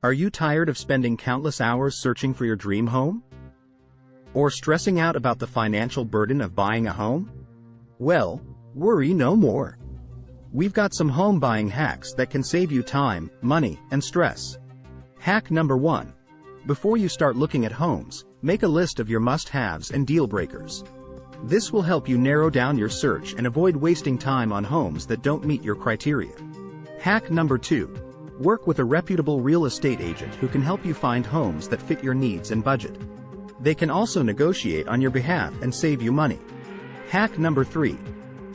Are you tired of spending countless hours searching for your dream home? Or stressing out about the financial burden of buying a home? Well, worry no more. We've got some home buying hacks that can save you time, money, and stress. Hack number 1. Before you start looking at homes, make a list of your must-haves and deal breakers. This will help you narrow down your search and avoid wasting time on homes that don't meet your criteria. Hack number 2. Work with a reputable real estate agent who can help you find homes that fit your needs and budget. They can also negotiate on your behalf and save you money. Hack number 3.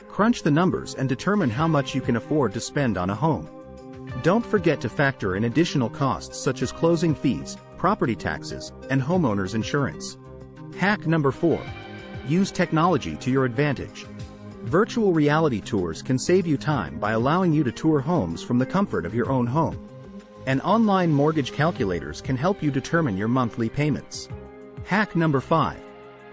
Crunch the numbers and determine how much you can afford to spend on a home. Don't forget to factor in additional costs such as closing fees, property taxes, and homeowners insurance. Hack number 4. Use technology to your advantage. Virtual reality tours can save you time by allowing you to tour homes from the comfort of your own home. And online mortgage calculators can help you determine your monthly payments. Hack number 5.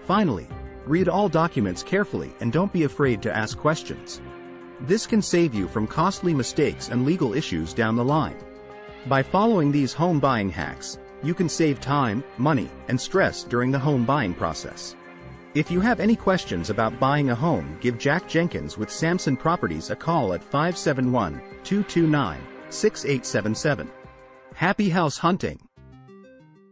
Finally, read all documents carefully and don't be afraid to ask questions. This can save you from costly mistakes and legal issues down the line. By following these home buying hacks, you can save time, money, and stress during the home buying process. If you have any questions about buying a home, give Jack Jenkins with Samson Properties a call at 571-229-6877. Happy house hunting!